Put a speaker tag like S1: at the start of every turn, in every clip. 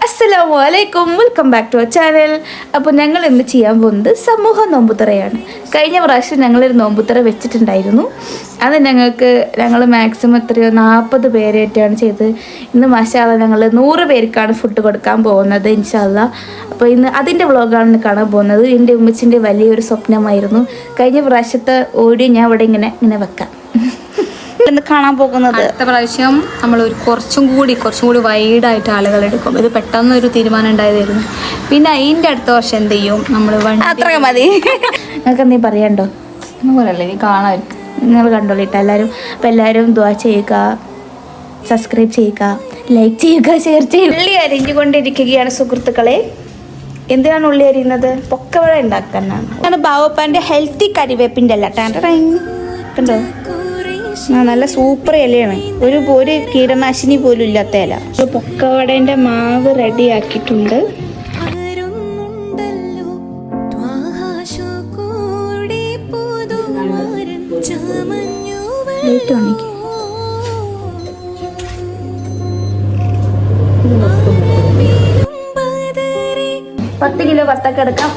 S1: അസ്സലാമലൈക്കും, welcome back to our channel. അപ്പോൾ ഞങ്ങൾ ഇന്ന് ചെയ്യാൻ പോകുന്നത് സമൂഹ നോമ്പുത്തറയാണ്. കഴിഞ്ഞ പ്രാവശ്യം ഞങ്ങളൊരു നോമ്പുത്തറ വെച്ചിട്ടുണ്ടായിരുന്നു. അത് ഞങ്ങൾ മാക്സിമം എത്രയോ 40 പേരായിട്ടാണ് ചെയ്തത്. ഇന്ന് മാഷാഅല്ലാഹ് ഞങ്ങൾ 100 പേർക്കാണ് ഫുഡ് കൊടുക്കാൻ പോകുന്നത് ഇൻഷാഅല്ലാഹ്. അപ്പോൾ ഇന്ന് അതിൻ്റെ വ്ളോഗാണ് കാണാൻ പോകുന്നത്. എൻ്റെ ഉമ്മച്ചിൻ്റെ വലിയൊരു സ്വപ്നമായിരുന്നു. കഴിഞ്ഞ പ്രാവശ്യത്തെ ഓഡിയോ ഞാൻ ഇവിടെ ഇങ്ങനെ വെക്കാം. കാണാൻ പോകുന്നത്
S2: അടുത്ത പ്രാവശ്യം നമ്മൾ കുറച്ചും കൂടി വൈഡായിട്ട് ആളുകൾ എടുക്കും. ഇത് പെട്ടെന്നൊരു തീരുമാനം ഉണ്ടായതായിരുന്നു. പിന്നെ അതിൻ്റെ അടുത്ത വർഷം എന്ത് ചെയ്യും, നമ്മൾ
S1: അത്ര മതി. നിങ്ങൾക്ക് എന്തെങ്കിലും പറയണ്ടോ?
S2: പോലല്ലേ നീ കാണാമായിരിക്കും.
S1: നിങ്ങൾ കണ്ടോളിട്ടോ എല്ലാവരും. അപ്പോൾ എല്ലാവരും ദുആ ചെയ്യുക, സബ്സ്ക്രൈബ് ചെയ്യുക, ലൈക്ക് ചെയ്യുക, ഷെയർ ചെയ്യുക. ഉള്ളി അരിഞ്ഞുകൊണ്ടിരിക്കുകയാണ് സുഹൃത്തുക്കളെ. എന്തിനാണ് ഉള്ളി അരിയുന്നത്? പൊക്കവട ഉണ്ടാക്കാനാണ്. അതാണ് ബാവപ്പാൻ്റെ ഹെൽത്തി കരിവേപ്പിൻ്റെ അല്ല. കണ്ടോ, നല്ല സൂപ്പർ ഇലയാണ്. ഒരു കീടനാശിനി പോലും ഇല്ലാത്ത ഇല. പൊക്കവടേൻ്റെ മാവ് റെഡി ആക്കിയിട്ടുണ്ട്. പത്ത് കിലോ വത്തക്ക എടുക്കാം.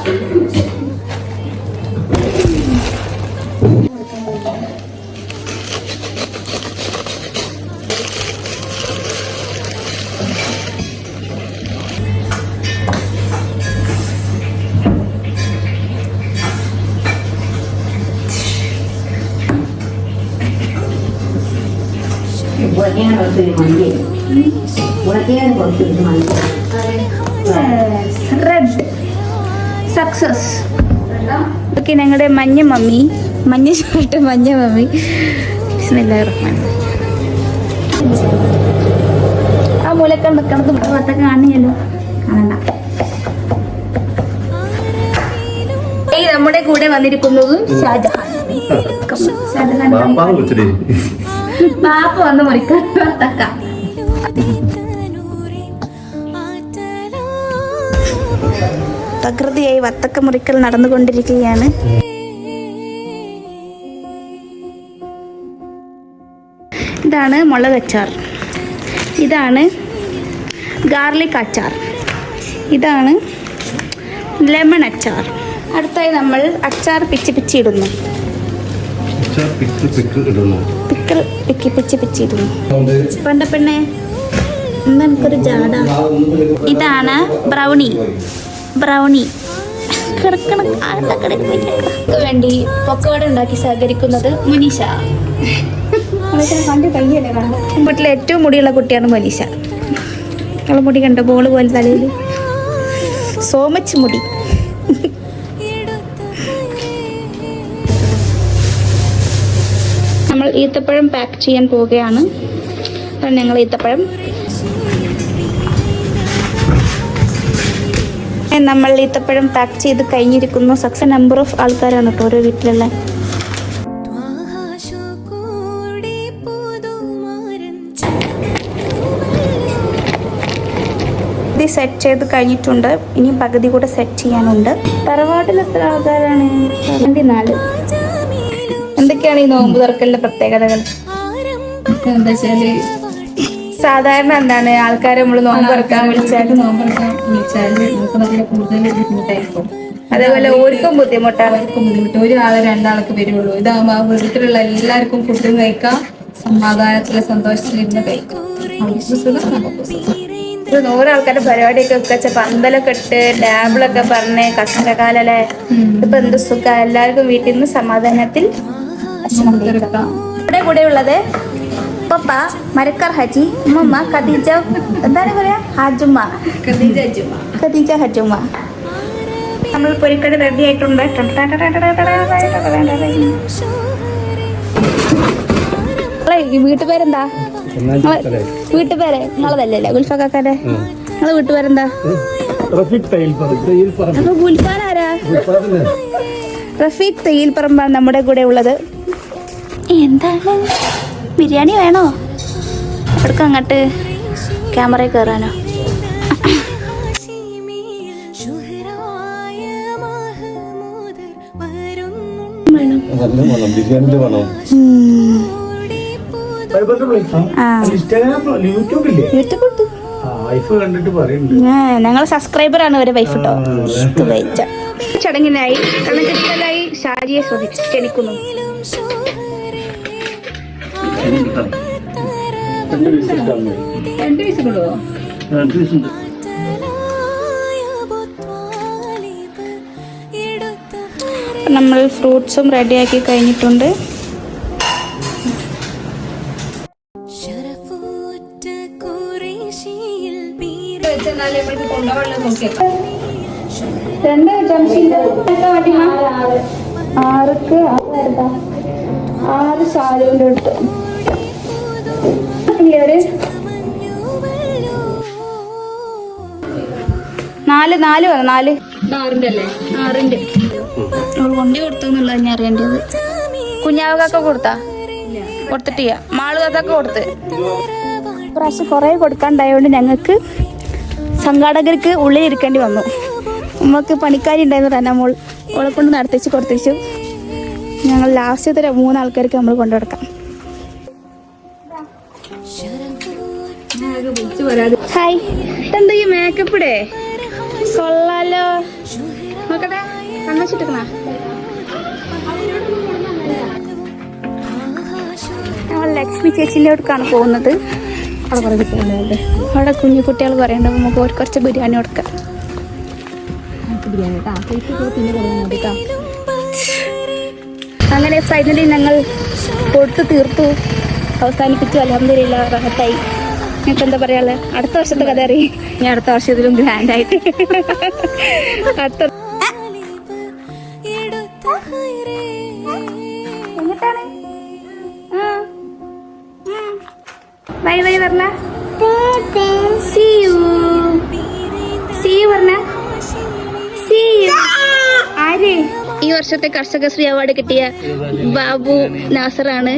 S1: Red success. ഓക്കെ, ഞങ്ങളുടെ മഞ്ഞ മമ്മി ബിസ്മില്ലാഹിർ-റഹ്മാൻ. ആ മൂലക്കൾ നിൽക്കണത് വത്തക്ക കാണിയല്ലോ, കാണണ്ട. നമ്മുടെ കൂടെ വന്നിരിക്കുന്നത് ഷാജഹാൻ. ബാപ്പ വന്ന് മുറിക്കാൻ വത്തക്ക. തകൃതിയായി വത്തക്ക മുറിക്കൽ നടന്നുകൊണ്ടിരിക്കുകയാണ്. ഇതാണ് മുളക് അച്ചാർ, ഇതാണ് ഗാർലിക് അച്ചാർ, ഇതാണ് ലെമൺ അച്ചാർ. അടുത്തായി നമ്മൾ അച്ചാർ പിച്ചി ഇടുന്നു. പണ്ടപ്പെണ്ണെ എന്താ എനിക്കൊരു ജാട. ഇതാണ് ബ്രൗണി വേണ്ടി പൊക്കവട ഉണ്ടാക്കി സഹകരിക്കുന്നത് മുനീഷ. വീട്ടിലെ ഏറ്റവും മുടിയുള്ള കുട്ടിയാണ് മുനീഷ. അവളെ മുടി കണ്ട ബോള് പോലെ തലയിൽ സോ മച്ച് മുടി. നമ്മൾ ഈത്തപ്പഴം പാക്ക് ചെയ്യാൻ പോവുകയാണ്. ഞങ്ങൾ ഈത്തപ്പഴം പാക്ക് ചെയ്ത് കഴിഞ്ഞിരിക്കുന്നു. സക്സസ് നമ്പർ ഓഫ് ആൾക്കാരാണ് കേട്ടോ ഓരോ വീട്ടിലുള്ള. ഇത് സെറ്റ് ചെയ്ത് കഴിഞ്ഞിട്ടുണ്ട്. ഇനി പകുതി കൂടെ സെറ്റ് ചെയ്യാനുണ്ട്. തറവാട്ടിൽ എത്ര ആൾക്കാരാണ്? 24. എന്തൊക്കെയാണ് ഈ നോമ്പ് തുറക്കലിന്റെ പ്രത്യേകതകൾ?
S2: എന്താ വെച്ചാല്,
S1: സാധാരണ എന്താണ് ആൾക്കാരെ നമ്മൾ നോമ്പ് തുറക്കാൻ വിളിച്ചാൽ
S2: നമുക്ക് നല്ല കൂടുതൽ ബുദ്ധിമുട്ടായിരിക്കും.
S1: അതേപോലെ ഓർക്കും ബുദ്ധിമുട്ടാണ്.
S2: ഒരാളെ 2 ആൾക്ക് വരുള്ളൂ. ഇതാകുമ്പോൾ ആ വീട്ടിലുള്ള എല്ലാവർക്കും ഫുഡും കഴിക്കാം, സമാധാനത്തില് സന്തോഷത്തിലിരുന്ന് കഴിക്കാം.
S1: 100 ആൾക്കാരുടെ പരിപാടിയൊക്കെ വെച്ച പന്തലൊക്കെ ഇട്ട് ടാബിളൊക്കെ പറഞ്ഞ് കഷ്ടകാലല്ലേ. ഇപ്പൊ എന്ത് സുഖ, എല്ലാവർക്കും വീട്ടിൽ നിന്ന് സമാധാനത്തിൽ കൂടെ ഉള്ളത് പപ്പ മരക്കാർ ഹജി, ഉമ്മ ഖദീജ, എന്താണ് പറയാ, ഖദീജ ഹജുമ്മ. നമ്മൾ പൊരിക്കടി റെഡി ആയിട്ടുണ്ട്. വീട്ടുപേരെന്താ? വീട്ടുപേര് നിങ്ങളതല്ലേ ഗുൽഫാക്കാരെ? നിങ്ങളെ വീട്ടുപേരെന്താ? അപ്പൊ ഗുൽഫാൻ ആരാ? റഫീഖ് തയ്യിൽ പറമ്പാണ് നമ്മുടെ കൂടെ ഉള്ളത്. എന്താണ്, ബിരിയാണി വേണോ? അവിടേക്ക് അങ്ങോട്ട് ക്യാമറയിൽ കയറാനോ?
S3: വൈഫ് കണ്ടിട്ട് പറയുന്നുണ്ട്.
S1: ഞങ്ങൾ സബ്സ്ക്രൈബറാണ് അവരെ വൈഫ് കേട്ടോ. ചടങ്ങിനായി കണ്ണുകെട്ടലായി ഷാജിയെ ക്ഷണിക്കുന്നു. നമ്മൾ ഫ്രൂട്ട്സും റെഡിയാക്കി കഴിഞ്ഞിട്ടുണ്ട്. ആറ് ശാലുവിൻ്റെ അടുത്ത് നാല് ആറിന്റെ കൊണ്ടി കൊടുത്തെന്നുള്ള ഞാൻ അറിയേണ്ടത്. കുഞ്ഞാവക്കൊക്കെ കൊടുത്തിട്ടില്ല. മാളുകക്കൊക്കെ കൊടുത്ത് പ്രാവശ്യം കുറേ കൊടുക്കാണ്ടായതുകൊണ്ട് ഞങ്ങൾക്ക് സംഘാടകർക്ക് ഉള്ളിൽ ഇരിക്കേണ്ടി വന്നു. നമുക്ക് പണിക്കാരി ഉണ്ടായിരുന്നു തന്നെ മോൾ ഓളെ കൊണ്ട് കൊടുത്തിച്ചു. ഞങ്ങൾ ലാസ്റ്റത്തെ 3 ആൾക്കാർക്ക് നമ്മൾ കൊണ്ടു കൊടുക്കാം. ഹായ്, എന്താ ഈ മേക്കപ്പ് ഇടേ കൊള്ളാലോ. നോക്കട്ടെ കണ്ണച്ചിട്ടിക്കണ. ഞങ്ങൾ ലക്ഷ്മി ചേച്ചിൻ്റെ അടുക്കാണ് പോകുന്നത്. അവിടെ കുറേ കുട്ടികളുണ്ട്. അവിടെ കുഞ്ഞു കുട്ടികൾ പറയണ്ട. നമുക്ക് കുറച്ച് ബിരിയാണി കൊടുക്കാം. അങ്ങനെ ഫൈനലി ഞങ്ങൾ കൊടുത്തു തീർത്തു, അവസാനിപ്പിച്ചു. അൽഹംദുലില്ലാ റാഹത്തായി. നിങ്ങൾക്ക് എന്താ പറയാ, അടുത്ത വർഷത്തെ കഥ അറിയാം. ഞാൻ അടുത്ത വർഷം ഇതിലും ഗ്രാൻഡായിട്ട് അടുത്ത എങ്ങോട്ടാണ് ബൈ ബൈ പറഞ്ഞ see you പറഞ്ഞ see you. ആര് ഈ വർഷത്തെ കർഷകശ്രീ അവാർഡ് കിട്ടിയ ബാബു നാസറാണ്.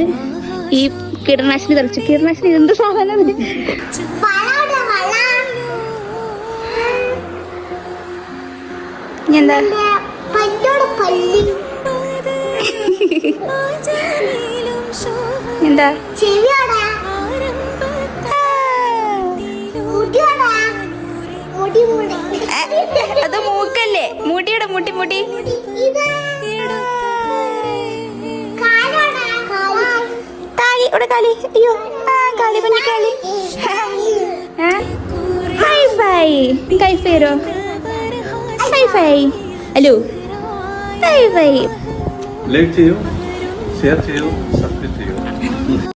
S1: ഈ കീടനാശിനി തളിച്ചു. കീടനാശിനി എന്ത് സാധനം? എന്താ എന്താ അത് മൂക്കല്ലേ? മുടിയുടെ മുടി കാലി ഇവിടെ കാലി. അയ്യോ കാലി പഞ്ഞിക്കാലി. ഹൈ ഫൈ കൈഫേരോ hi fi. Hello hi fi.
S3: Like ചെയ്യൂ, ഷെയർ ചെയ്യൂ,